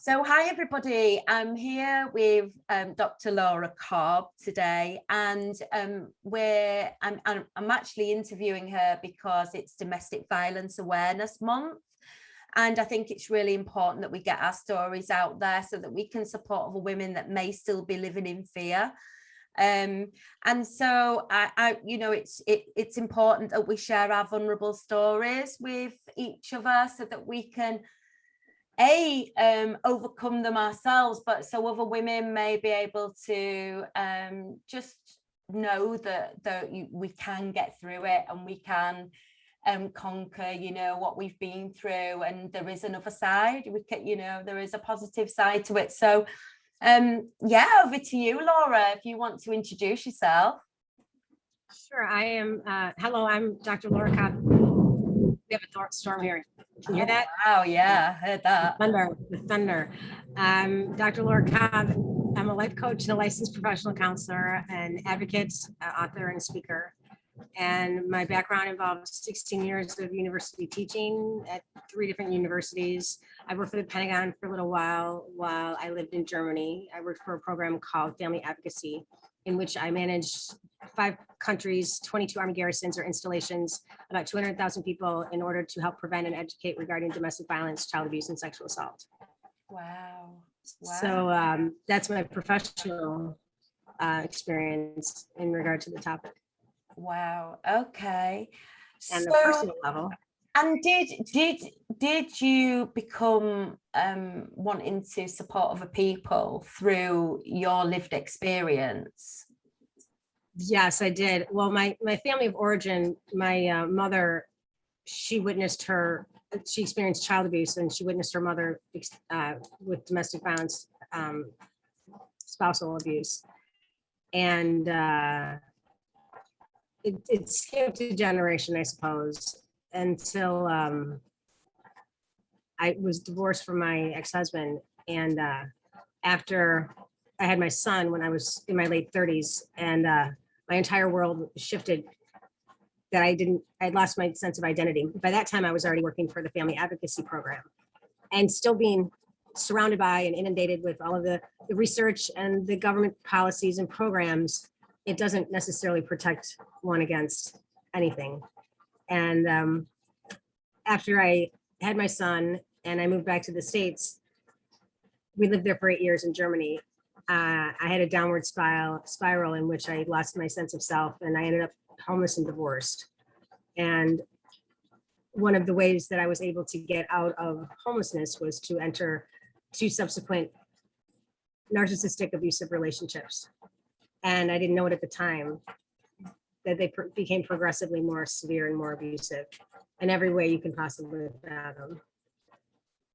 So hi everybody, I'm here with Dr. Laura Cobb today, and I'm actually interviewing her because it's Domestic Violence Awareness Month, and I think it's really important that we get our stories out there so that we can support other women that may still be living in fear. And so it's important that we share our vulnerable stories with each other so that we can overcome them ourselves, but so other women may be able to just know that we can get through it, and we can conquer what we've been through, and there is another side. There is a positive side to it. So over to you, Laura, if you want to introduce yourself. Sure. I am hello, I'm Dr. Laura Cobb. We have a storm here. Can you hear that? Wow, yeah, I heard that. The thunder. Dr. Laura Cobb. I'm a life coach and a licensed professional counselor, an advocate, author, and speaker. And my background involves 16 years of university teaching at 3 different universities. I worked for the Pentagon for a little while I lived in Germany. I worked for a program called Family Advocacy, in which I managed 5 countries, 22 Army garrisons or installations, about 200,000 people, in order to help prevent and educate regarding domestic violence, child abuse, and sexual assault. Wow. So that's my professional experience in regard to the topic. Wow. Okay. And the personal level. And did you become wanting to support other people through your lived experience? Yes, I did. Well, my family of origin, my mother, she experienced child abuse, and she witnessed her mother with domestic violence, spousal abuse. And it skipped a generation, I suppose, until I was divorced from my ex-husband. And after I had my son when I was in my late 30s, and my entire world shifted, that I'd lost my sense of identity. By that time, I was already working for the Family Advocacy Program, and still being surrounded by and inundated with all of the research and the government policies and programs. It doesn't necessarily protect one against anything. And after I had my son and I moved back to the States, we lived there for 8 years in Germany. I had a downward spiral in which I lost my sense of self, and I ended up homeless and divorced. And one of the ways that I was able to get out of homelessness was to enter 2 subsequent narcissistic abusive relationships. And I didn't know it at the time, that they became progressively more severe and more abusive in every way you can possibly fathom.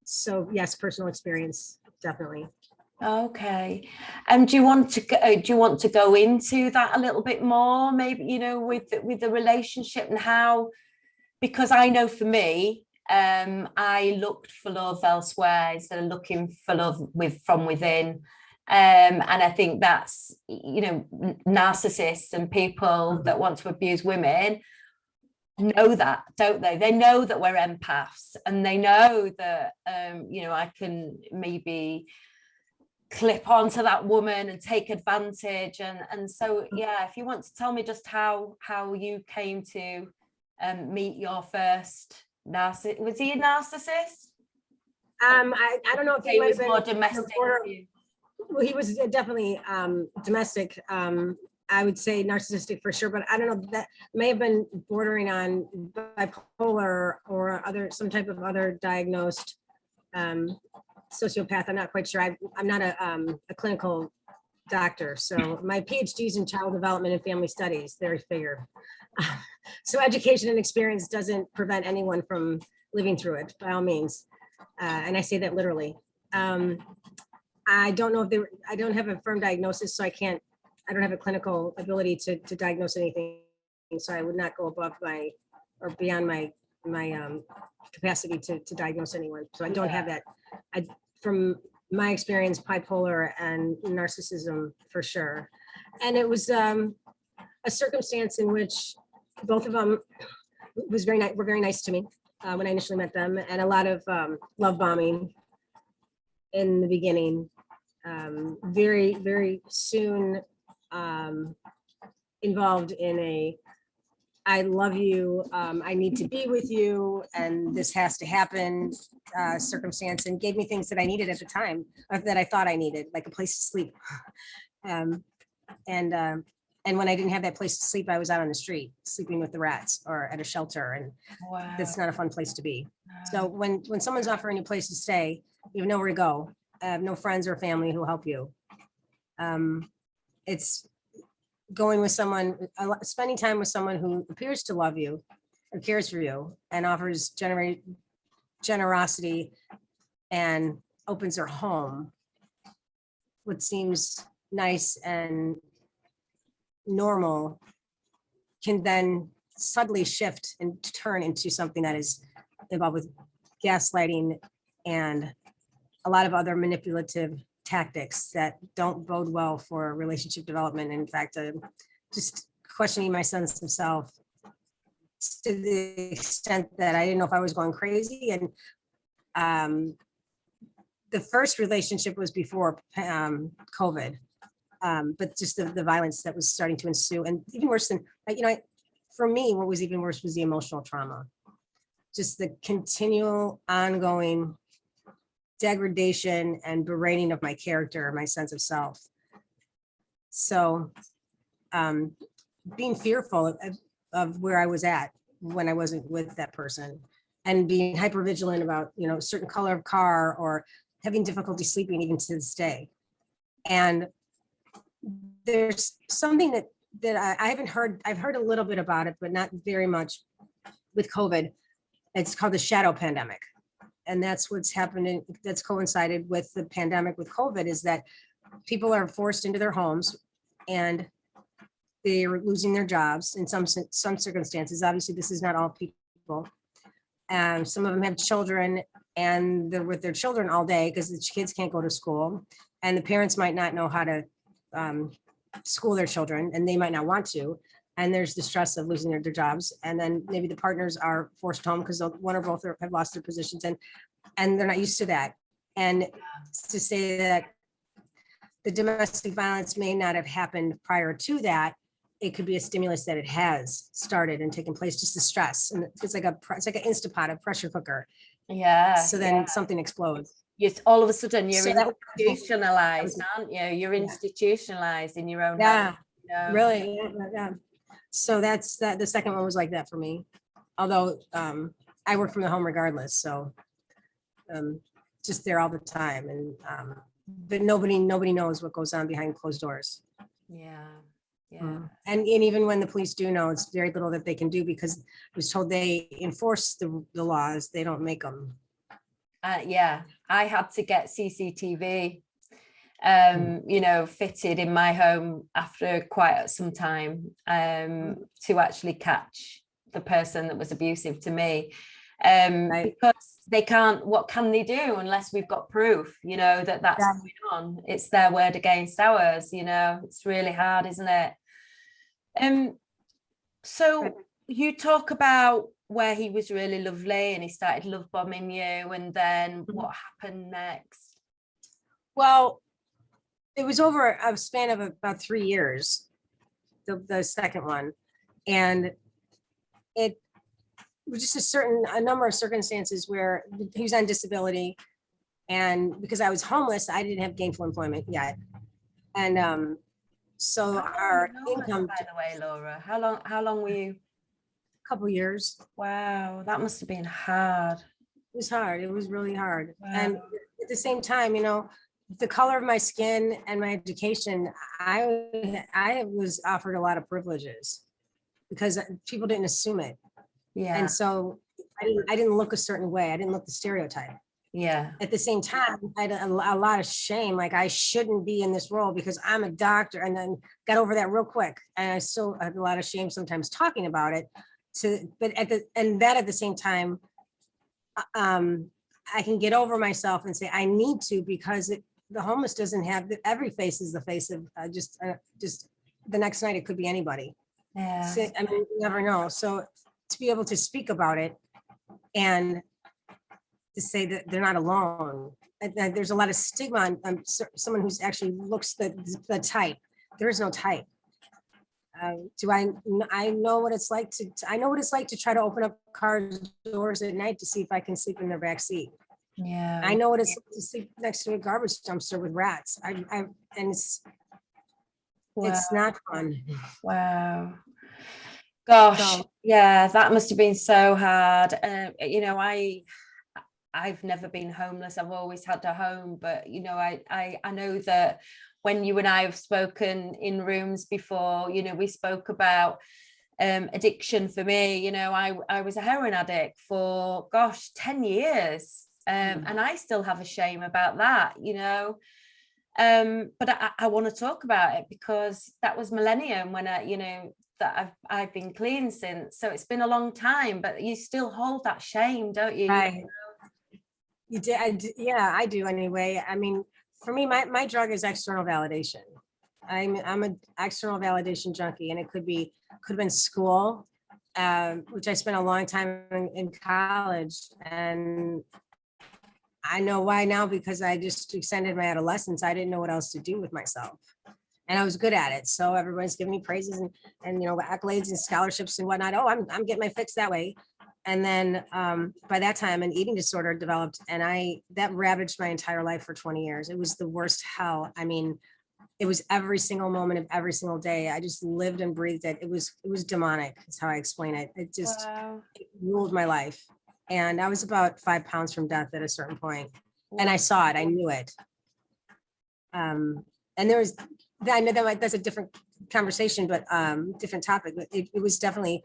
So yes, personal experience, definitely. Okay. And do you want to go into that a little bit more, maybe, with the relationship and how, because I know for me, I looked for love elsewhere instead of looking for love from within. And I think that's, narcissists and people that want to abuse women know that, don't they? They know that we're empaths, and they know that, I can maybe clip onto that woman and take advantage. And so, yeah, if you want to tell me just how you came to meet your first narcissist. Was he a narcissist? I don't know if he was more domestic. Well, he was definitely domestic. I would say narcissistic for sure, but I don't know, that may have been bordering on bipolar or some type of other diagnosed sociopath. I'm not quite sure. I'm not a clinical doctor. So my PhD is in child development and family studies, there figure. So education and experience doesn't prevent anyone from living through it, by all means. And I say that literally. I don't know if I don't have a firm diagnosis, so I don't have a clinical ability to diagnose anything. So I would not go above or beyond my capacity to diagnose anyone. So I don't have that. From my experience, bipolar and narcissism for sure. And it was a circumstance in which both of them were very nice to me when I initially met them, and a lot of love bombing. in the beginning. Very, very soon involved in a, I love you, I need to be with you, and this has to happen circumstance, and gave me things that I needed at the time, or that I thought I needed, like a place to sleep. Um, and when I didn't have that place to sleep, I was out on the street, sleeping with the rats or at a shelter, and Wow. that's not a fun place to be. So when someone's offering a place to stay, you have nowhere to go, no friends or family who help you. It's going with someone, spending time with someone who appears to love you or cares for you and offers generosity and opens their home. What seems nice and normal can then suddenly shift and turn into something that is involved with gaslighting and a lot of other manipulative tactics that don't bode well for relationship development. In fact, just questioning my sense of self to the extent that I didn't know if I was going crazy. And the first relationship was before COVID, but just the violence that was starting to ensue, and even worse than, for me, what was even worse was the emotional trauma, just the continual ongoing degradation and berating of my character, my sense of self. So being fearful of where I was at when I wasn't with that person, and being hyper vigilant about, a certain color of car, or having difficulty sleeping even to this day. And there's something that I haven't heard. I've heard a little bit about it, but not very much with COVID. It's called the shadow pandemic. And that's what's happening, that's coincided with the pandemic with COVID, is that people are forced into their homes and they're losing their jobs in some circumstances. Obviously, this is not all people. Some of them have children and they're with their children all day because the kids can't go to school. And the parents might not know how to school their children, and they might not want to. And there's the stress of losing their jobs. And then maybe the partners are forced home because one or both have lost their positions, and they're not used to that. And to say that the domestic violence may not have happened prior to that, it could be a stimulus that it has started and taken place, just the stress. And it's like an Instapot, a pressure cooker. Yeah. So then something explodes. Yes, all of a sudden you're So institutionalized, aren't you? You're institutionalized in your own Yeah, home. really. Yeah. So that's that. The second one was like that for me. Although I work from the home regardless, so just there all the time, and but nobody knows what goes on behind closed doors. Yeah. And even when the police do know, it's very little that they can do, because I was told they enforce the laws, they don't make them. Yeah, I had to get CCTV fitted in my home after quite some time to actually catch the person that was abusive to me, because they can't, what can they do unless we've got proof, that's going on? It's their word against ours. It's really hard, isn't it? So you talk about where he was really lovely and he started love bombing you, and then what happened next? Well, it was over a span of about 3 years, the second one. And it was just a number of circumstances where he was on disability. And because I was homeless, I didn't have gainful employment yet. And so our income, by the way, Laura, how long were you? A couple years. Wow, that must have been hard. It was hard. It was really hard. Wow. And at the same time, the color of my skin and my education, I was offered a lot of privileges because people didn't assume it. Yeah. And so I didn't look a certain way. I didn't look the stereotype. Yeah. At the same time, I had a lot of shame, like I shouldn't be in this role because I'm a doctor, and then got over that real quick. And I still have a lot of shame sometimes talking about it. But at the same time, I can get over myself and say I need to, because the homeless doesn't have every face is the face of just the next night it could be anybody. Yeah. So, I mean, you never know. So to be able to speak about it and to say that they're not alone. And there's a lot of stigma on someone who's actually looks the type. There is no type. I know what it's like I know what it's like to try to open up cars doors at night to see if I can sleep in their back seat. Yeah. I know what it's like to sleep next to a garbage dumpster with rats. And it's not fun. Wow. Gosh, So, yeah, that must have been so hard. You know, I've never been homeless. I've always had a home, but you know, I know that when you and I have spoken in rooms before, you know, we spoke about addiction. For me, you know, I was a heroin addict for 10 years. And I still have a shame about that, you know. But I want to talk about it because that was millennium when you know, that I've been clean since. So it's been a long time, but you still hold that shame, don't you? right. You did, yeah, I do anyway. I mean, for me, my drug is external validation. I'm an external validation junkie, and it could have been school, which I spent a long time in college, and I know why now, because I just extended my adolescence. I didn't know what else to do with myself, and I was good at it. So everybody's giving me praises and you know, accolades and scholarships and whatnot. Oh, I'm getting my fix that way. And then by that time, an eating disorder developed, and that ravaged my entire life for 20 years. It was the worst hell. I mean, it was every single moment of every single day. I just lived and breathed it. It was demonic. That's how I explain it. It just it ruled my life. And I was about 5 pounds from death at a certain point. And I saw it. I knew it. And there was, I know that's a different conversation, but different topic. But it was definitely,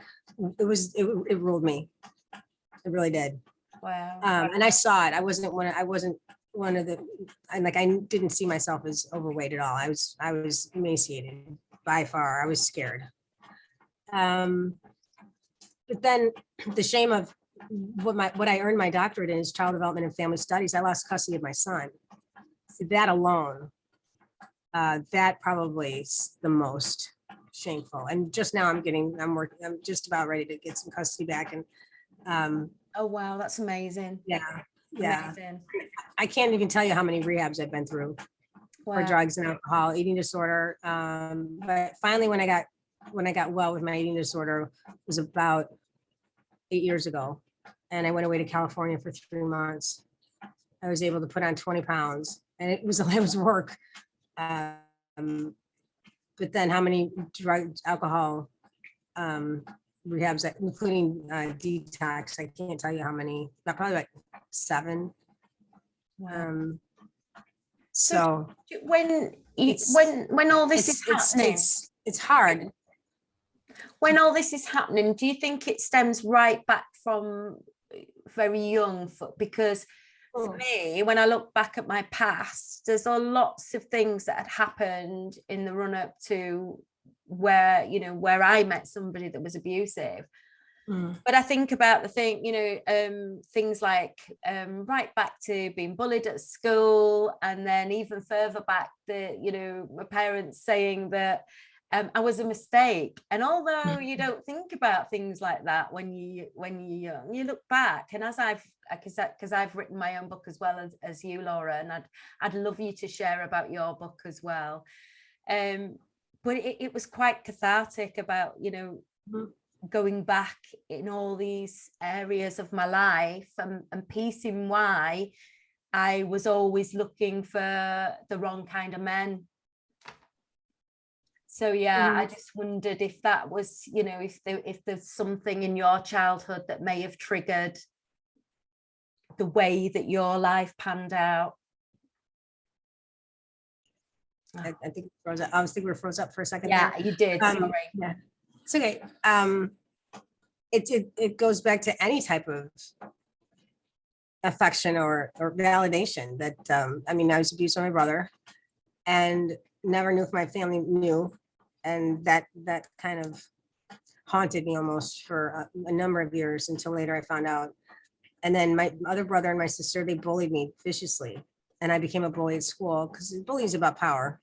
it ruled me. It really did. Wow. And I saw it. I wasn't one of the, I didn't see myself as overweight at all. I was emaciated by far. I was scared. But then the shame of what I earned my doctorate in is child development and family studies. I lost custody of my son. So that alone, that probably is the most shameful. And just now I'm just about ready to get some custody back. And oh wow, that's amazing. Yeah. Amazing. I can't even tell you how many rehabs I've been through for drugs and alcohol, eating disorder. But finally, when I got well with my eating disorder, was about 8 years ago. And I went away to California for 3 months. I was able to put on 20 pounds, and it was work. But then how many alcohol rehabs, including detox, I can't tell you how many, probably like 7. Wow. So when all this is happening, it's hard. When all this is happening, do you think it stems right back from very young? Because for me, when I look back at my past, there's lots of things that had happened in the run up to where I met somebody that was abusive. But I think about the thing, things like right back to being bullied at school, and then even further back, my parents saying that I was a mistake. And although you don't think about things like that when you're young, you look back, and because I've written my own book as well as you, Laura, and I'd love you to share about your book as well. But it was quite cathartic about, going back in all these areas of my life and piecing why I was always looking for the wrong kind of men. So yeah, I just wondered if that was, if there's something in your childhood that may have triggered the way that your life panned out. I think it froze up. I was thinking we were froze up for a second. Yeah, you did. Sorry. Yeah. It's okay. It goes back to any type of affection or validation that, I was abused by my brother and never knew if my family knew. And that kind of haunted me almost for a number of years until later I found out. And then my other brother and my sister, they bullied me viciously. And I became a bully at school because bullying is about power.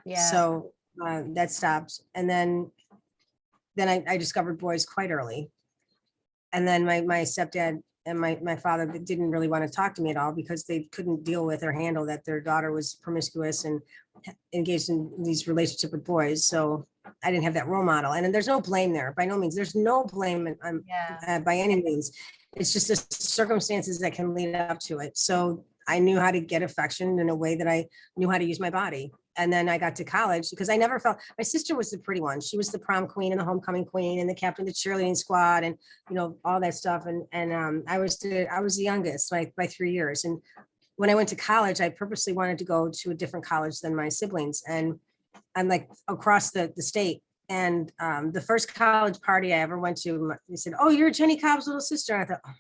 Yeah. So that stopped. And then I discovered boys quite early. And then my stepdad And my father didn't really want to talk to me at all because they couldn't deal with or handle that their daughter was promiscuous and engaged in these relationships with boys. So I didn't have that role model. And there's no blame there, by no means. There's no blame by any means. It's just the circumstances that can lead up to it. So I knew how to get affection in a way that I knew how to use my body. And then I got to college because I never felt, my sister was the pretty one. She was the prom queen and the homecoming queen and the captain of the cheerleading squad and, you know, all that stuff. And I was the youngest by 3 years. And when I went to college, I purposely wanted to go to a different college than my siblings. And I'm like across the state. And the first college party I ever went to, they said, "Oh, you're Jenny Cobb's little sister." And I thought, oh my God,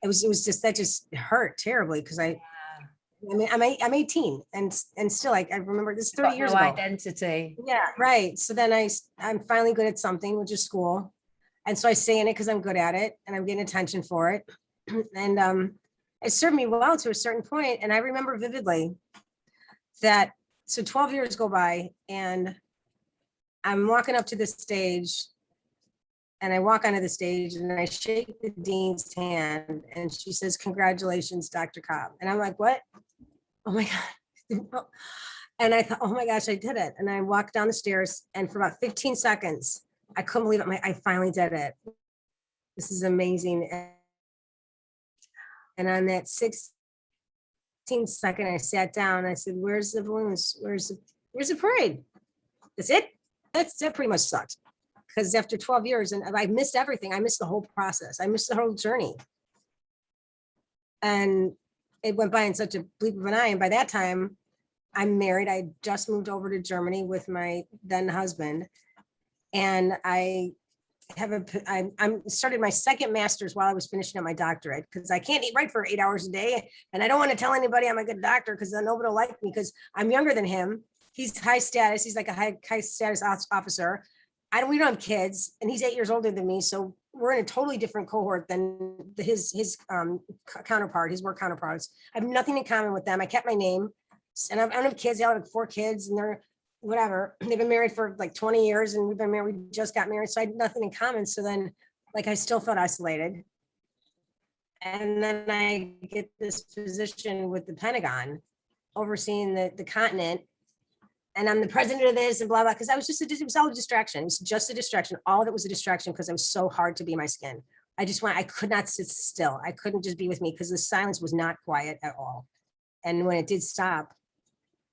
it was just, that just hurt terribly because I mean, I'm 18 and still like, I remember this 30 years no ago. identity. Yeah, right. So then I'm finally good at something, which is school. And so I stay in it because I'm good at it and I'm getting attention for it. And it served me well to a certain point. And I remember vividly that, so 12 years go by and I'm walking up to the stage and I walk onto the stage and I shake the dean's hand and she says, "Congratulations, Dr. Cobb." And I'm like, "What? Oh my God." And I thought, oh my gosh, I did it. And I walked down the stairs and for about 15 seconds, I couldn't believe it. I finally did it. This is amazing. And on that 16 second, I sat down. I said, "Where's the balloons? Where's the parade?" That's it. That pretty much sucked. Because after 12 years, and I missed everything. I missed the whole process. I missed the whole journey. And it went by in such a blink of an eye. And by that time, I'm married. I just moved over to Germany with my then husband. And I started my second master's while I was finishing up my doctorate because I can't eat right for 8 hours a day. And I don't want to tell anybody I'm a good doctor because then nobody will like me because I'm younger than him. He's high status. He's like a high status officer. We don't have kids and he's 8 years older than me. So we're in a totally different cohort than his counterpart, his work counterparts. I have nothing in common with them. I kept my name and I don't have kids. They all have 4 kids and they're whatever. They've been married for like 20 years and we've been married. We just got married. So I had nothing in common. So then like, I still felt isolated. And then I get this position with the Pentagon overseeing the continent. And I'm the president of this and blah, blah, because it was all a distraction. It's just a distraction. All of it was a distraction because it was so hard to be in my skin. I could not sit still. I couldn't just be with me because the silence was not quiet at all. And when it did stop,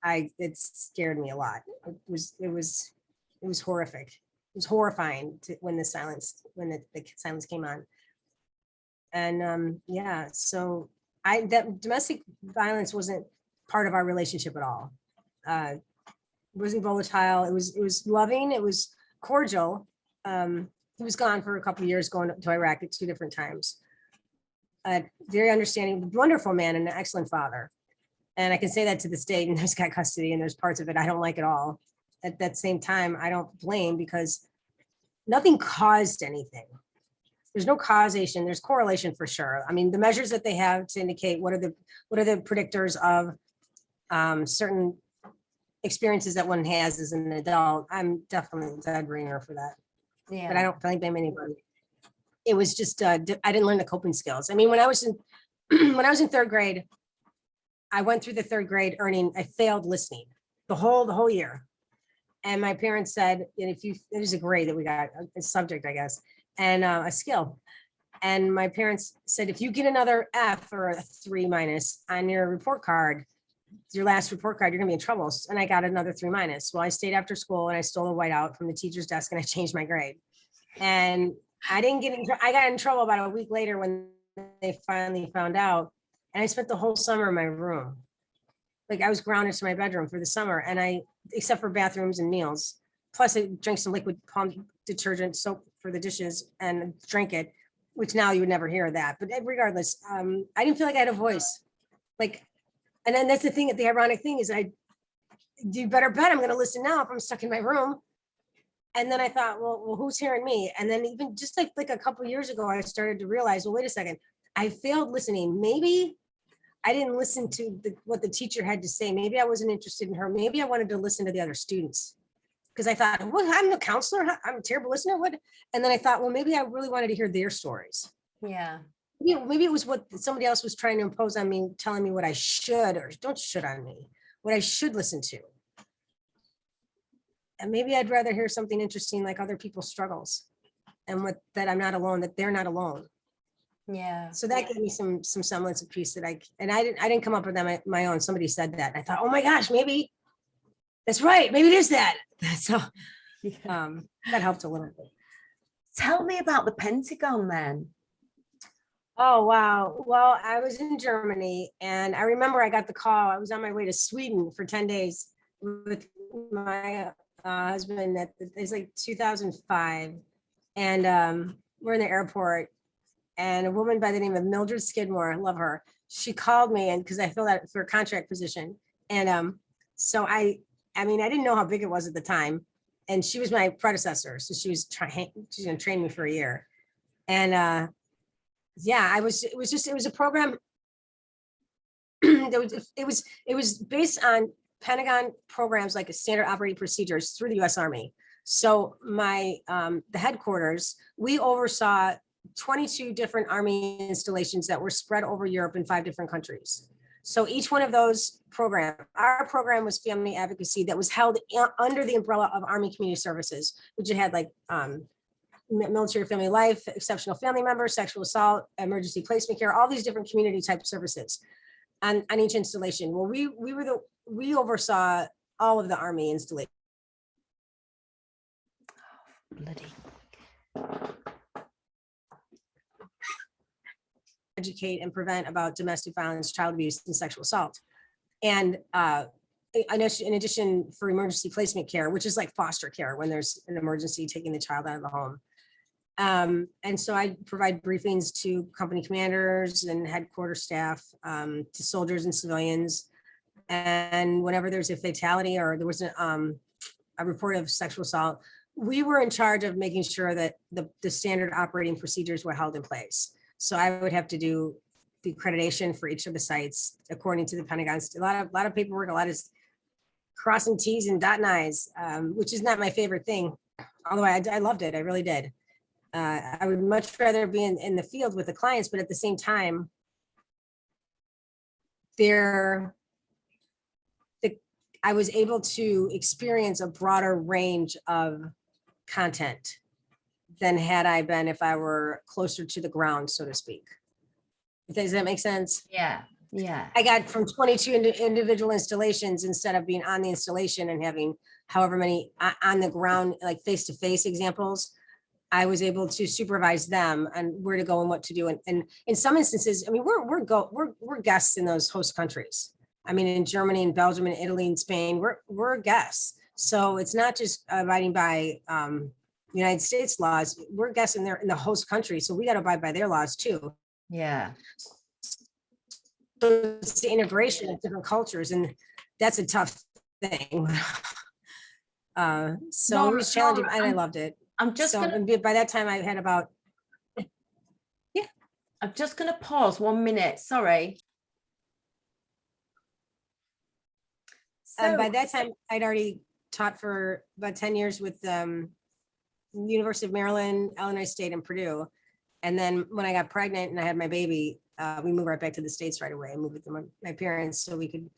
it scared me a lot. It was horrific. It was horrifying when the silence came on. And yeah, so that domestic violence wasn't part of our relationship at all. It wasn't volatile. It was loving. It was cordial. He was gone for a couple of years, going to Iraq at 2 different times. Very understanding, wonderful man, and an excellent father. And I can say that to this day. And he's got custody, and there's parts of it I don't like at all. At that same time, I don't blame because nothing caused anything. There's no causation. There's correlation for sure. I mean, the measures that they have to indicate what are the predictors of certain experiences that one has as an adult. I'm definitely a dead ringer for that. Yeah. But I don't blame anybody. It was just I didn't learn the coping skills. I mean, when I was in when I was in 3rd grade, I went through the 3rd grade I failed listening the whole year. And my parents said, it was a grade that we got, a subject, I guess, and a skill. And my parents said, if you get another F or a 3- on your report card, your last report card, you're gonna be in trouble. And I got another 3-. Well, I stayed after school and I stole a whiteout from the teacher's desk and I changed my grade. And I got in trouble about a week later when they finally found out. And I spent the whole summer in my room. Like I was grounded to my bedroom for the summer, and except for bathrooms and meals. Plus I drank some liquid palm detergent soap for the dishes and drank it, which now you would never hear that. But regardless, I didn't feel like I had a voice. Like, and then that's the thing, the ironic thing is you better bet I'm going to listen now if I'm stuck in my room. And then I thought, well, who's hearing me? And then even just like a couple of years ago, I started to realize, well, wait a second, I failed listening. Maybe I didn't listen to what the teacher had to say. Maybe I wasn't interested in her. Maybe I wanted to listen to the other students. Because I thought, well, I'm the counselor. I'm a terrible listener. What? And then I thought, well, maybe I really wanted to hear their stories. Yeah. maybe it was what somebody else was trying to impose on me, telling me what I should or don't should on me, what I should listen to. And maybe I'd rather hear something interesting like other people's struggles and that I'm not alone, that they're not alone. Yeah. So that gave me some semblance of peace that I didn't come up with that my own. Somebody said that. I thought, oh my gosh, maybe that's right. Maybe it is that. So that helped a little bit. Tell me about the Pentagon then. Oh, wow. Well, I was in Germany and I remember I got the call. I was on my way to Sweden for 10 days with my husband. It's like 2005. And we're in the airport and a woman by the name of Mildred Skidmore, I love her. She called me and because I filled out for a contract position. And so I mean, I didn't know how big it was at the time. And she was my predecessor. So she's going to train me for a year. And yeah, it was a program that it was based on Pentagon programs like a standard operating procedures through the US Army. So the headquarters, we oversaw 22 different Army installations that were spread over Europe in 5 different countries. So each one of those programs, our program was family advocacy that was held under the umbrella of Army Community Services, which had like military family life, exceptional family members, sexual assault, emergency placement care, all these different community type services on each installation. Well, we oversaw all of the Army installations. Bloody. Educate and prevent about domestic violence, child abuse, and sexual assault. And in addition for emergency placement care, which is like foster care when there's an emergency taking the child out of the home. And so I provide briefings to company commanders and headquarters staff, to soldiers and civilians. And whenever there's a fatality or there was a report of sexual assault, we were in charge of making sure that the standard operating procedures were held in place. So I would have to do the accreditation for each of the sites according to the Pentagon. A lot of paperwork, a lot of crossing T's and dotting I's, which is not my favorite thing. Although I loved it, I really did. I would much rather be in the field with the clients, but at the same time, I was able to experience a broader range of content than had I been if I were closer to the ground, so to speak. Does that make sense? Yeah. Yeah. I got from 22 individual installations instead of being on the installation and having however many on the ground, like face-to-face examples. I was able to supervise them on where to go and what to do. And in some instances, I mean, we're guests in those host countries. I mean, in Germany and Belgium and Italy and Spain, we're guests. So it's not just abiding by United States laws. We're guests in the host country. So we got to abide by their laws too. Yeah. So it's the integration of different cultures, and that's a tough thing. So it was challenging, and I loved it. I'm just by that time I had about, yeah. I'm just gonna pause 1 minute. Sorry. So by that time I'd already taught for about 10 years with University of Maryland, Illinois State, and Purdue. And then when I got pregnant and I had my baby, we moved right back to the States right away. I moved with my parents so we could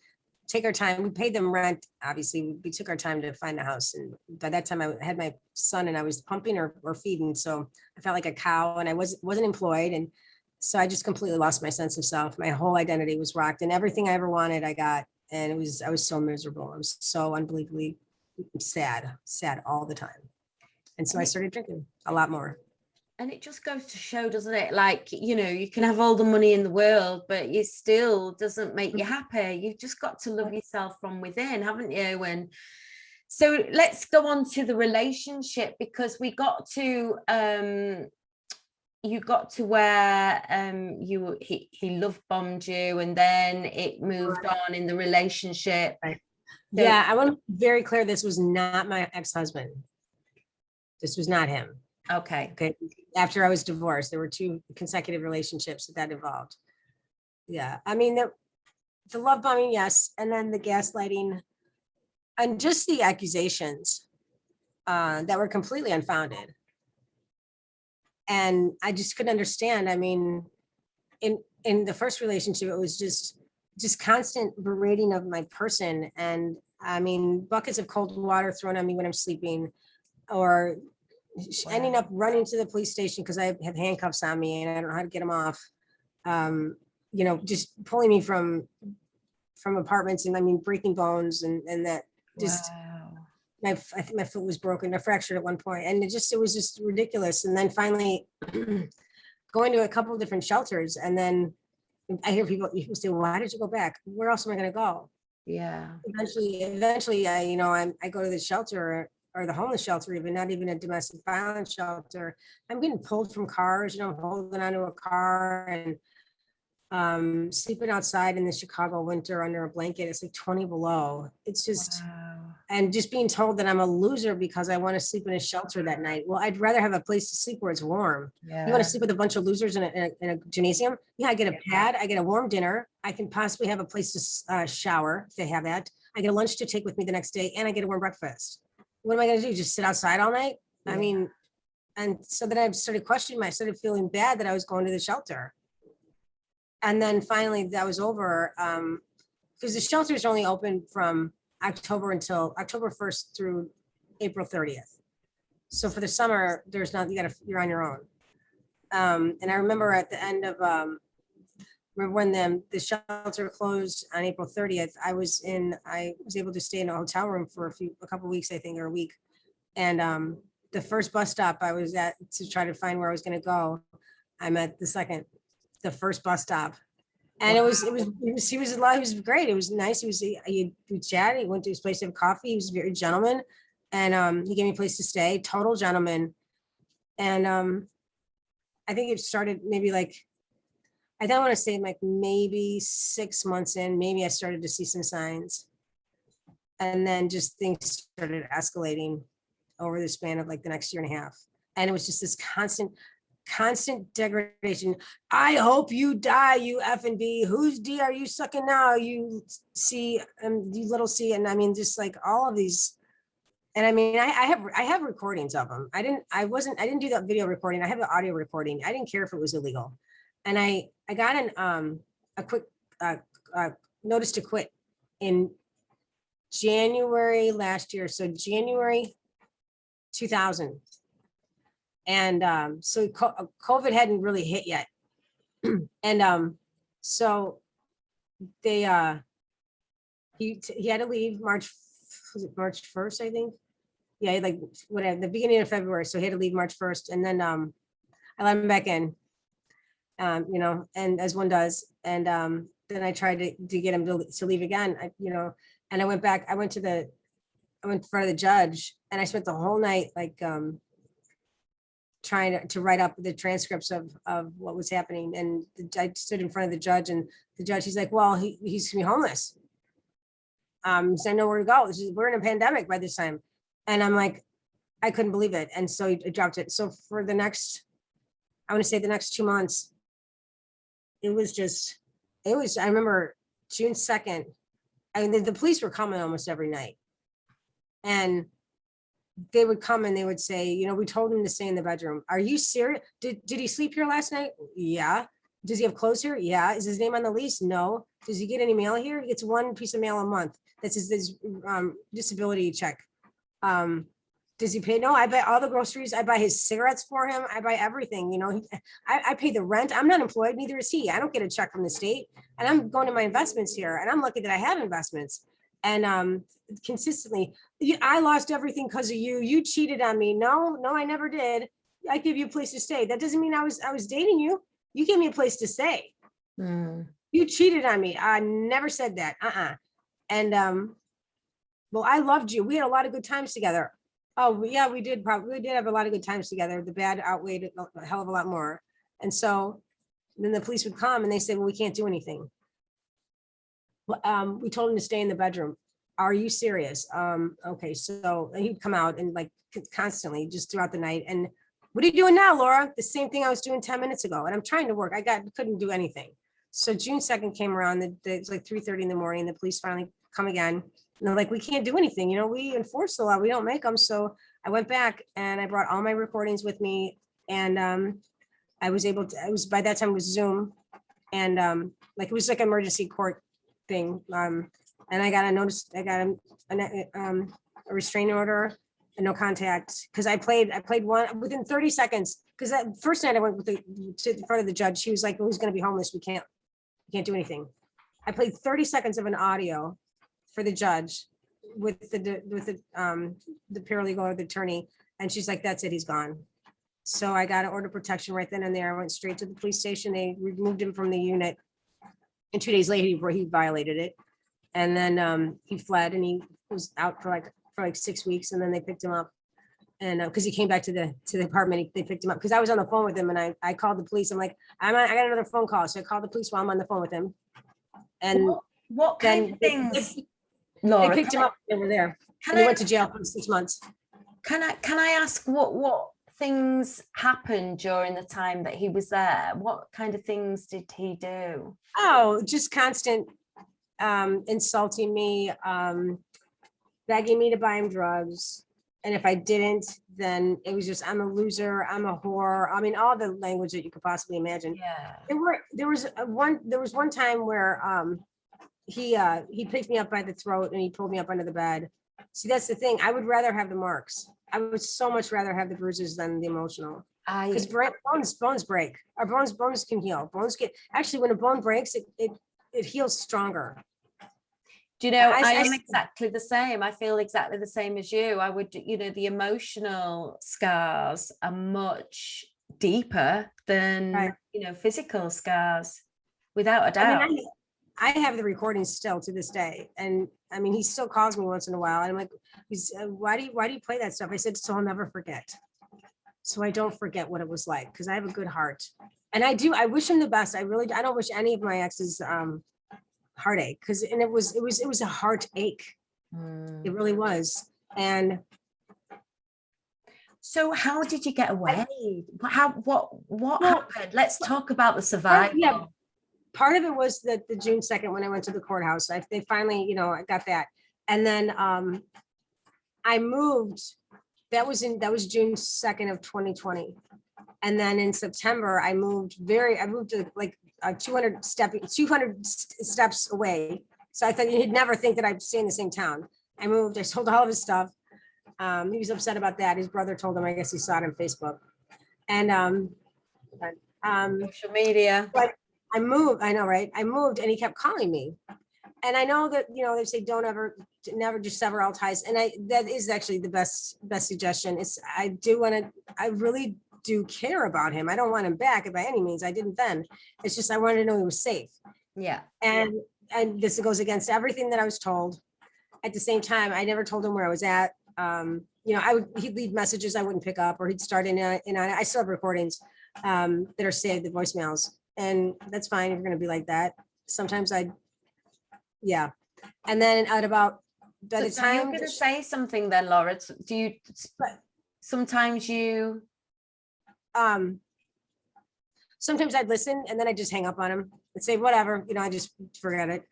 take our time. We paid them rent. Obviously, we took our time to find a house. And by that time I had my son and I was pumping or feeding. So I felt like a cow and I wasn't employed. And so I just completely lost my sense of self. My whole identity was rocked and everything I ever wanted, I got. And I was so miserable. I was so unbelievably sad all the time. And so I started drinking a lot more. And it just goes to show, doesn't it? Like, you know, you can have all the money in the world, but it still doesn't make you happy. You've just got to love yourself from within, haven't you? And so let's go on to the relationship, because we got to, you got to where he love bombed you, and then it moved on in the relationship. Right. So, yeah, I want to be very clear. This was not my ex-husband. This was not him. Okay. After I was divorced, there were 2 consecutive relationships that involved. Yeah, I mean, the love bombing, yes, and then the gaslighting, and just the accusations that were completely unfounded. And I just couldn't understand. I mean, in the first relationship, it was just constant berating of my person. And I mean, buckets of cold water thrown on me when I'm sleeping, or ending up running to the police station because I have handcuffs on me and I don't know how to get them off. You know, just pulling me from apartments, and I mean, breaking bones, and that just, I think my foot was broken, I fractured at one point, and it was just ridiculous. And then finally going to a couple of different shelters, and then I hear people say, why did you go back? Where else am I going to go? Yeah. Eventually, I go to the shelter, or the homeless shelter, even not even a domestic violence shelter. I'm getting pulled from cars, I'm holding onto a car, and sleeping outside in the Chicago winter under a blanket. It's like 20 below. It's just, and just being told that I'm a loser because I want to sleep in a shelter that night. Well, I'd rather have a place to sleep where it's warm. You want to sleep with a bunch of losers in a gymnasium? Yeah, I get a pad, I get a warm dinner, I can possibly have a place to shower if they have that. I get a lunch to take with me the next day, and I get a warm breakfast. What am I going to do? Just sit outside all night? I mean, and so then I started questioning I started feeling bad that I was going to the shelter. And then finally that was over, because the shelter is only open from October 1st through April 30th. So for the summer, there's not, you're on your own. And I remember at the end of, when the shelter closed on April 30th, I was able to stay in a hotel room for a couple of weeks, I think, or a week. And the first bus stop I was at to try to find where I was going to go, I'm at the first bus stop. And he was great. It was nice. We chatted, he went to his place to have coffee. He was very gentleman. And he gave me a place to stay, total gentleman. And I think it started maybe I don't want to say maybe 6 months in, maybe I started to see some signs. And then just things started escalating over the span of the next year and a half. And it was just this constant degradation. I hope you die, you F and B. Whose D are you sucking now? You C, you little C. And I mean, just all of these. And I mean, I have recordings of them. I didn't do that video recording. I have the audio recording. I didn't care if it was illegal. And I got a quick notice to quit in January last year. So January 2000. And so COVID hadn't really hit yet. And so they he had to leave March 1st, I think. Yeah, whatever, the beginning of February. So he had to leave March 1st. And then I let him back in. And as one does. And then I tried to get him to leave again. And I went back, I went in front of the judge, and I spent the whole night trying to write up the transcripts of what was happening. And I stood in front of the judge, and the judge, he's like, well, he's gonna be homeless. So I know where to go. We're in a pandemic by this time. And I'm like, I couldn't believe it. And so he dropped it. So for the next 2 months, I remember June 2nd, the police were coming almost every night. And they would come and they would say, we told him to stay in the bedroom. Are you serious? Did he sleep here last night? Yeah. Does he have clothes here? Yeah. Is his name on the lease? No. Does he get any mail here? He gets one piece of mail a month. That's his disability check. Does he pay? No, I buy all the groceries. I buy his cigarettes for him. I buy everything. I pay the rent. I'm not employed. Neither is he. I don't get a check from the state. And I'm going to my investments here. And I'm lucky that I have investments. And consistently, I lost everything because of you. You cheated on me. No, I never did. I gave you a place to stay. That doesn't mean I was dating you. You gave me a place to stay. You cheated on me. I never said that. And well, I loved you. We had a lot of good times together. Oh yeah, we did have a lot of good times together. The bad outweighed a hell of a lot more. And so then the police would come and they said, well, we can't do anything. We told him to stay in the bedroom. Are you serious? Okay, so he'd come out and constantly just throughout the night. And what are you doing now, Laura? The same thing I was doing 10 minutes ago. And I'm trying to work. Couldn't do anything. So June 2nd came around. It's 3:30 in the morning. The police finally come again. And they're like, we can't do anything. We enforce the law. We don't make them. So I went back and I brought all my recordings with me. And by that time it was Zoom. And like, it was like emergency court thing. And I got a notice, I got a restraining order and no contact, because I played one within 30 seconds. Because that first night I went to the front of the judge, he was like, who's gonna be homeless? We can't do anything. I played 30 seconds of an audio for the judge with the paralegal or the attorney, and she's like, that's it, he's gone. So I got an order of protection right then and there. I went straight to the police station. They removed him from the unit. And 2 days later, he violated it. And then he fled, and he was out for like 6 weeks, and then they picked him up. And because he came back to the apartment, they picked him up, because I was on the phone with him, and I called the police. I'm like, I got another phone call. So I called the police while I'm on the phone with him. And what kind of things, they Laura, picked him up, they were there. And I- he went to jail for 6 months. can I ask what things happened during the time that he was there? What kind of things did he do? Oh, just constant insulting me, begging me to buy him drugs. And if I didn't, then it was just, I'm a loser, I'm a whore. I mean, all the language that you could possibly imagine. Yeah. There was one time where he picked me up by the throat and he pulled me up under the bed. See, that's the thing. I would rather have the marks. I would so much rather have the bruises than the emotional. Because bones break. Our bones can heal. Bones get, actually, when a bone breaks, it heals stronger. Do you know, I am exactly the same. I feel exactly the same as you. I would, the emotional scars are much deeper than, Right. physical scars, without a doubt. I mean, I have the recordings still to this day. And I mean, he still calls me once in a while. And I'm like, why do you play that stuff? I said, so I'll never forget. So I don't forget what it was like, because I have a good heart. And I wish him the best. I don't wish any of my exes heartache, because it was a heartache. It really was. And so how did you get away? What happened? Let's talk about the part survival. of it was the June 2nd, when I went to the courthouse. They finally, I got that. And then I moved. That was June 2nd of 2020. And then in September, I moved to like 200 steps away. So I thought you'd never think that I'd stay in the same town. I moved, I sold all of his stuff. He was upset about that. His brother told him, I guess he saw it on Facebook. And Social media. but I moved, I know, right? I moved and he kept calling me. And I know that, they say never just sever all ties. And that is actually the best suggestion. I really do care about him. I don't want him back by any means. I didn't then. It's just, I wanted to know he was safe. Yeah. And this goes against everything that I was told. At the same time, I never told him where I was at. He'd leave messages I wouldn't pick up, or he'd start I still have recordings that are saved, the voicemails. And that's fine if you're going to be like that. Sometimes yeah. And then at about, by the time you're going to say something then, Laura, sometimes sometimes I'd listen and then I just hang up on him and say, whatever, I just forget it.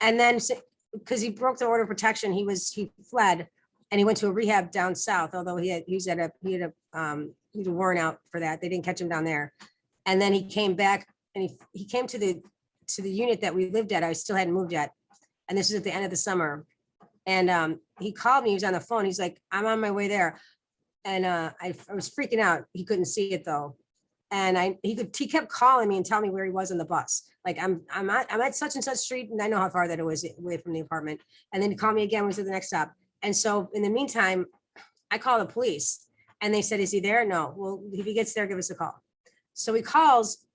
And then, because he broke the order of protection, he fled and he went to a rehab down south, although he had a warrant out for that. They didn't catch him down there. And then he came back and he came to the unit that we lived at. I still hadn't moved yet. And this is at the end of the summer. And he called me, he was on the phone. He's like, I'm on my way there. And I was freaking out. He couldn't see it though. And he kept calling me and telling me where he was on the bus. Like, I'm at such and such street, and I know how far that it was away from the apartment. And then he called me again, was at the next stop. And so in the meantime, I called the police and they said, is he there? No. Well, if he gets there, give us a call. So he calls,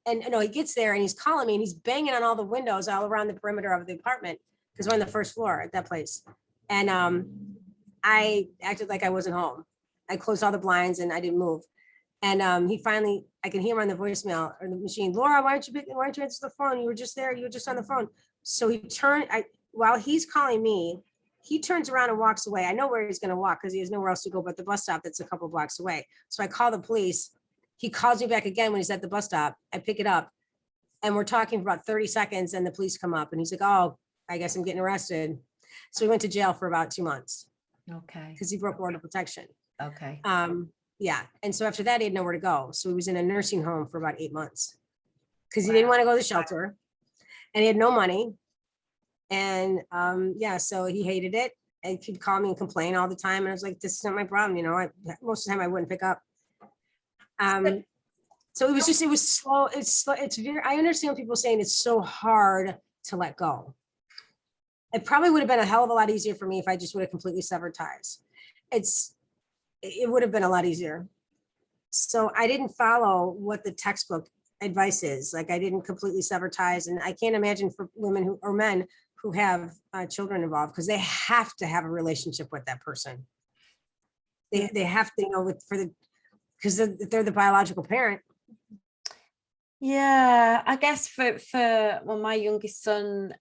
and no, he gets there and he's calling me and he's banging on all the windows all around the perimeter of the apartment, because we're on the first floor at that place. And I acted like I wasn't home. I closed all the blinds and I didn't move. And he finally, I can hear him on the voicemail or the machine. Laura, why don't you answer the phone? You were just there. You were just on the phone. So he turned, while he's calling me, he turns around and walks away. I know where he's going to walk because he has nowhere else to go but the bus stop that's a couple blocks away. So I call the police. He calls me back again when he's at the bus stop. I pick it up and we're talking for about 30 seconds and the police come up and he's like, oh, I guess I'm getting arrested. So we went to jail for about 2 months. Okay. Because he broke order of protection. Okay. Yeah. And so after that, he had nowhere to go. So he was in a nursing home for about 8 months. because he didn't want to go to the shelter and he had no money. And yeah, so he hated it and he'd call me and complain all the time. And I was like, this is not my problem. Most of the time I wouldn't pick up. So it was slow. It's very, I understand people saying it's so hard to let go. It probably would have been a hell of a lot easier for me if I just would have completely severed ties. It would have been a lot easier. So I didn't follow what the textbook advice is. Like I didn't completely sever ties. And I can't imagine for women or men who have children involved, because they have to have a relationship with that person. They have to, because they're the biological parent. Yeah, I guess for well, my youngest son,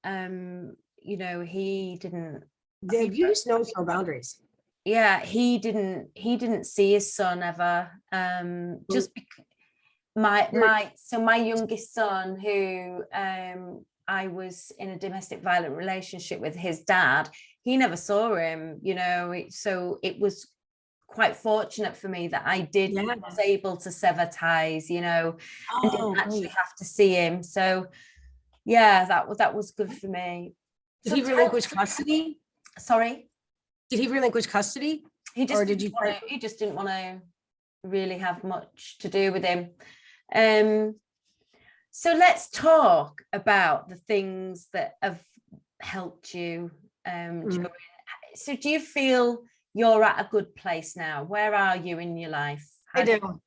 he didn't. Abuse knows no boundaries. Yeah, he didn't see his son ever. Just my youngest son, who I was in a domestic violent relationship with, his dad, he never saw him. So it was quite fortunate for me that I was able to sever ties, and didn't actually have to see him. So yeah, that was good for me. Did he relinquish custody? Sorry? Did he relinquish custody? He just didn't want to really have much to do with him. So let's talk about the things that have helped you. So do you feel you're at a good place now? Where are you in your life? I do.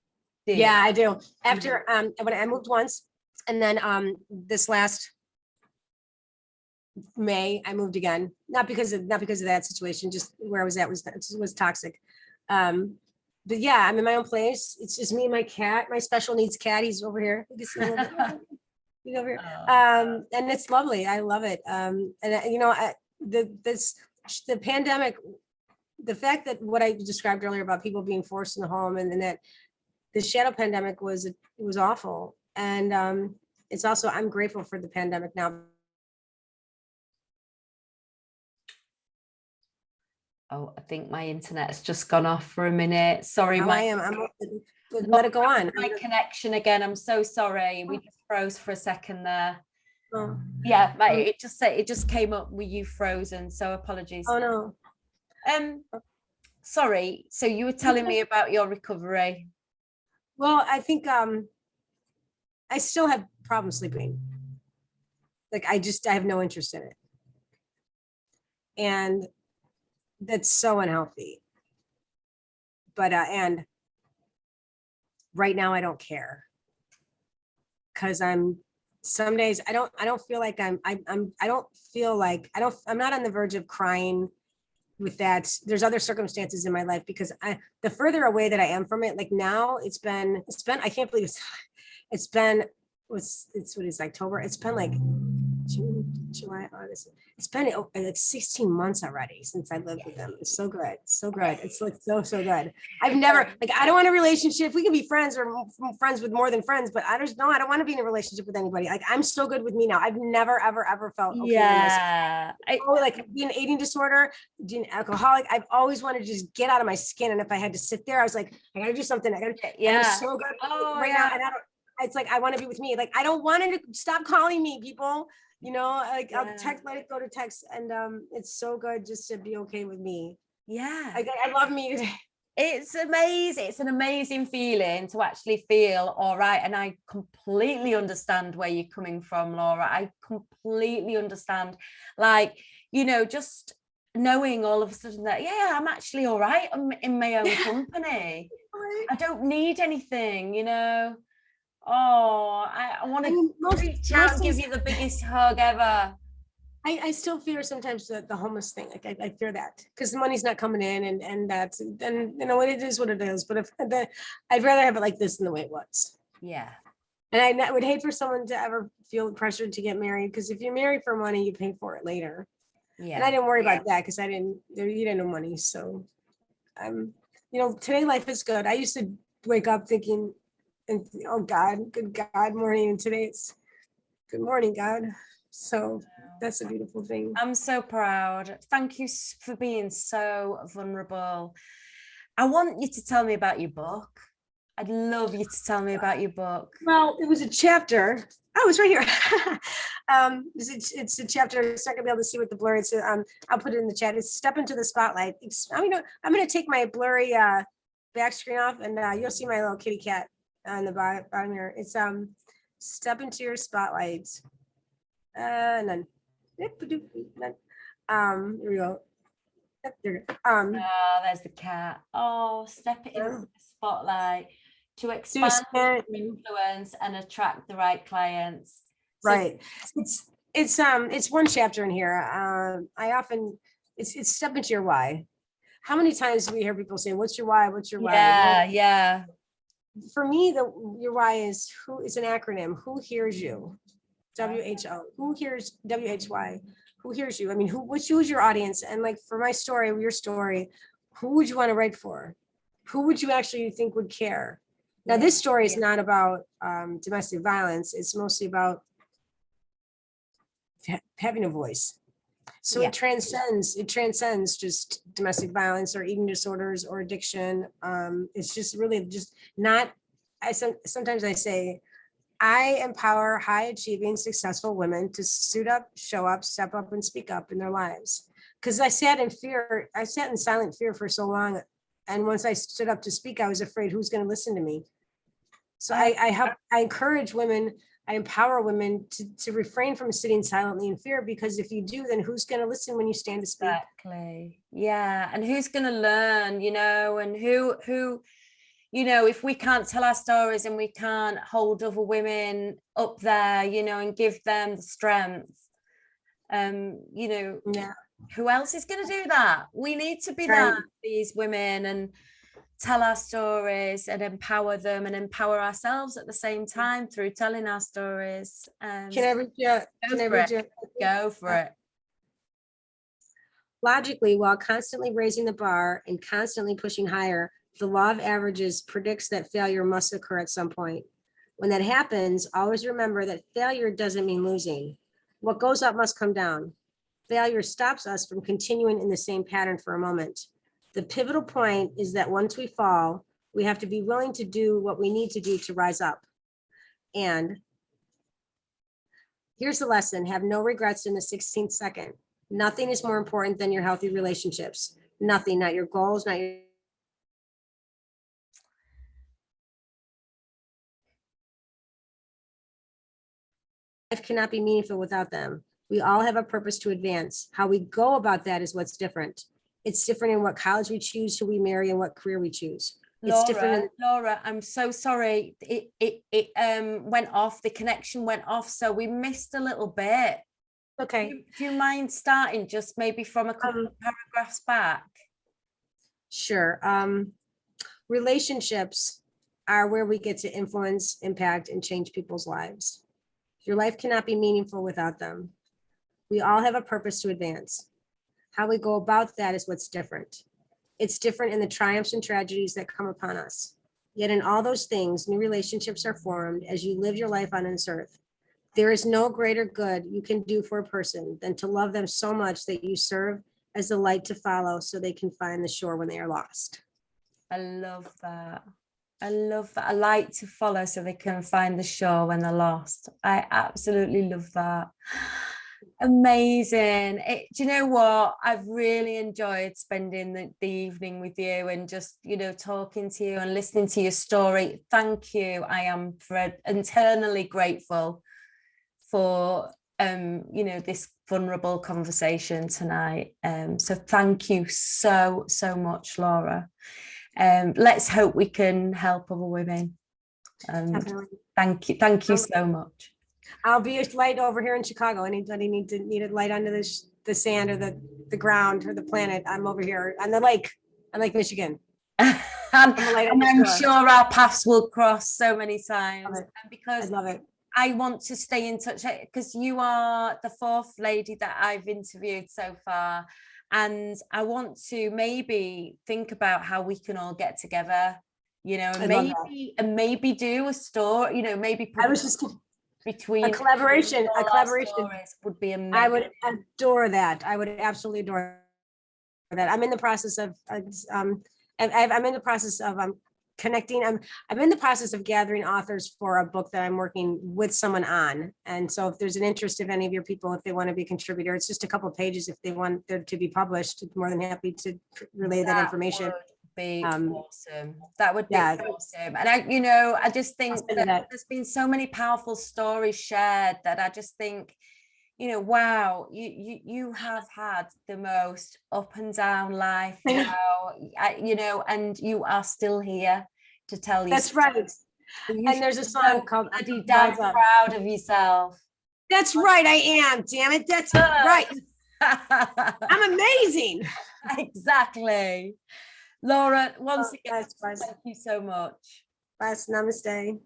Yeah, I do. After when I moved once, and then this last May I moved again. Not because of that situation, just where I was at was toxic. But yeah, I'm in my own place. It's just me and my cat, my special needs cat. He's over here. You can see him he's over here. And it's lovely. I love it. And the pandemic, the fact that what I described earlier about people being forced in the home, and that the shadow pandemic was awful. And it's also, I'm grateful for the pandemic now. Oh, I think my internet has just gone off for a minute. Sorry, let it go on. My connection again. I'm so sorry. We just froze for a second there. Oh. Yeah, it just came up with you frozen. So apologies. Oh no. Sorry. So you were telling me about your recovery. Well, I think I still have problems sleeping. Like I have no interest in it. And that's so unhealthy. But and right now I don't care. Cause some days I don't feel like I'm not on the verge of crying with that. There's other circumstances in my life, because the further away that I am from it, like now it's been, I can't believe it's been October. It's been like June, July, August. It's been like 16 months already since I lived with them. It's so good. So good. It's like so good. I've never, I don't want a relationship. We can be friends or friends with more than friends, but I don't want to be in a relationship with anybody. Like I'm so good with me now. I've never, ever felt okay. Yeah. Like being an eating disorder, being alcoholic, I've always wanted to just get out of my skin. And if I had to sit there, I was like, I gotta do something. I'm so good right now. And it's like, I want to be with me. Like, I don't want it to stop calling me, people, I'll text, let it go to text. And it's so good just to be okay with me. Yeah. I love me today. It's amazing. It's an amazing feeling to actually feel all right. And I completely understand where you're coming from, Laura. I completely understand. Like, just knowing all of a sudden that, I'm actually all right. I'm in my own company. I don't need anything, Oh, I want to reach out and give you the biggest hug ever. I still fear sometimes the homeless thing. Like I fear that because the money's not coming in, and that's, then it is what it is. But I'd rather have it like this than the way it was. Yeah. And I would hate for someone to ever feel pressured to get married, because if you marry for money, you pay for it later. Yeah. And I didn't worry about that because you didn't know money. So today life is good. I used to wake up thinking, and oh God, good God morning. And today it's good morning, God. So that's a beautiful thing. I'm so proud. Thank you for being so vulnerable. I want you to tell me about your book. I'd love you to tell me about your book. Well, it was a chapter. Oh, it's right here. It's a chapter. It's not gonna be able to see with the blur. It's I'll put it in the chat. It's step into the spotlight. I'm gonna take my blurry back screen off, and you'll see my little kitty cat on the bottom here. It's step into your spotlight. None. None. Here we go. There. Oh, there's the cat. Oh, step it into the spotlight to expand influence and attract the right clients. Right. It's one chapter in here. I often it's step into your why. How many times do we hear people say, "What's your why? What's your why?" Yeah. For me, your why is who is an acronym. Who hears you? WHO. Who hears WHY? Who hears you? I mean, who's your audience? And like for my story, your story, who would you want to write for? Who would you actually think would care? Now, this story is not about domestic violence. It's mostly about having a voice. So it transcends just domestic violence or eating disorders or addiction. It's just really just not, sometimes I say, I empower high achieving, successful women to suit up, show up, step up, and speak up in their lives. Because I sat in silent fear for so long. And once I stood up to speak, I was afraid who's going to listen to me. So I encourage women, I empower women to refrain from sitting silently in fear, because if you do, then who's going to listen when you stand to speak? Exactly. Yeah. And who's going to learn, and who, if we can't tell our stories and we can't hold other women up there, and give them the strength, who else is going to do that? We need to be there for these women and tell our stories and empower them and empower ourselves at the same time through telling our stories. Can I read you? Go for it. Logically, while constantly raising the bar and constantly pushing higher, the law of averages predicts that failure must occur at some point. When that happens, always remember that failure doesn't mean losing. What goes up must come down. Failure stops us from continuing in the same pattern for a moment. The pivotal point is that once we fall, we have to be willing to do what we need to do to rise up. And here's the lesson: have no regrets in the 16th second. Nothing is more important than your healthy relationships. Nothing, not your goals, not your life cannot be meaningful without them. We all have a purpose to advance. How we go about that is what's different. It's different in what college we choose, who we marry, and what career we choose. Laura, I'm so sorry. It went off. The connection went off, so we missed a little bit. Okay. Do you mind starting just maybe from a couple of paragraphs back? Sure. Relationships are where we get to influence, impact, and change people's lives. Your life cannot be meaningful without them. We all have a purpose to advance. How we go about that is what's different. It's different in the triumphs and tragedies that come upon us. Yet in all those things, new relationships are formed as you live your life on this earth. There is no greater good you can do for a person than to love them so much that you serve as the light to follow so they can find the shore when they are lost. I love that. A light to follow so they can find the shore when they're lost. I absolutely love that. Amazing. Do you know what? I've really enjoyed spending the evening with you and just, talking to you and listening to your story. Thank you. I am eternally grateful for, this vulnerable conversation tonight. So thank you so much, Laura. Let's hope we can help other women. Thank you so much. I'll be a light over here in Chicago. Anybody need a light under the sand or the ground or the planet? I'm over here on the lake, on Lake Michigan. and I'm sure our paths will cross so many times. And because I love it. I want to stay in touch, because you are the fourth lady that I've interviewed so far. And I want to maybe think about how we can all get together, and maybe do a story, maybe I was just between a collaboration would be amazing. I would adore that. I would absolutely adore that. I'm in the process of connecting. I'm in the process of gathering authors for a book that I'm working with someone on. And so if there's an interest of any of your people, if they want to be a contributor, it's just a couple of pages. If they want there to be published, more than happy to relay that information. Be Um, awesome. That would be yeah. awesome. And I just think that. that there's been so many powerful stories shared that I just think, wow, you have had the most up and down life now, and you are still here to tell you. That's right. And there's a song called Bloody damn proud of yourself. That's right, I am. Damn it, that's right. I'm amazing. Exactly. Laura, once again, thank you so much. Bye, namaste.